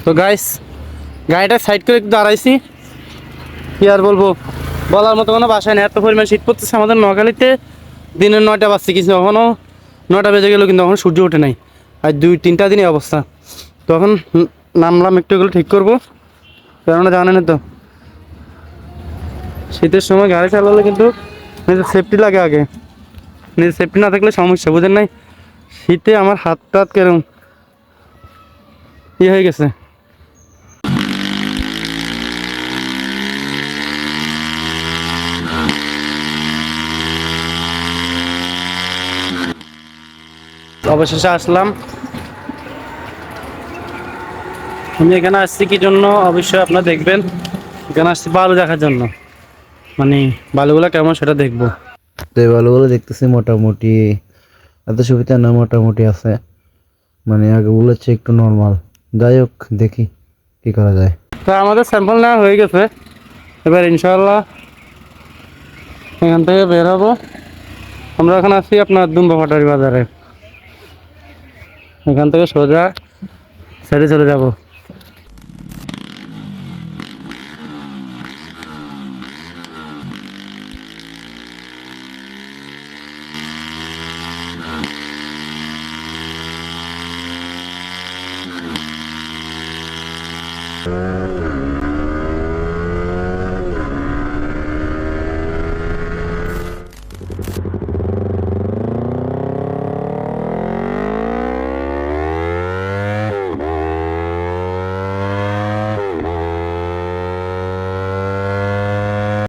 তো গাইস, গাড়িটা সাইড করে একটু দাঁড়াইছি। কি আর বলবো, বলার মতো কোনো বাসায় নেই, এত পরিমাণ শীত পড়তেছে আমাদের নোয়াখালীতে। দিনের 9টা বাজছে, কিছু এখনও 9টা বেজে গেল, কিন্তু এখন সূর্য ওঠে নাই। আর 2-3টা দিনই অবস্থা। তখন নামলাম, একটু এগুলো ঠিক করবো, কেননা জানেন তো শীতের সময় গাড়ি চালালে কিন্তু নিজের সেফটি লাগে আগে। নিজের সেফটি না থাকলে সমস্যা, বুঝেন নাই? শীতে আমার হাত টাত কেরম হয়ে গেছে। অবশেষে আসলাম। আমি এখানে আসছি কি জন্য অবশ্যই আপনারা দেখবেন। এখানে আসছি বালু দেখার জন্য, মানে বালুগুলো কেমন সেটা দেখবো। তো এই ভালোগুলো দেখতেছি মোটামুটি এত সুবিধা না, মোটামুটি আছে, মানে আগেগুলো হচ্ছে একটু নর্মাল। যাই হোক, দেখি কি করা যায়। তা আমাদের স্যাম্পল নেওয়া হয়ে গেছে, এবার ইনশাআল্লাহ এখান থেকে বের হবো। আমরা এখন আছি আপনার দুম্বা পাটারি বাজারে, এখান থেকে সোজা সাইডে চলে যাব।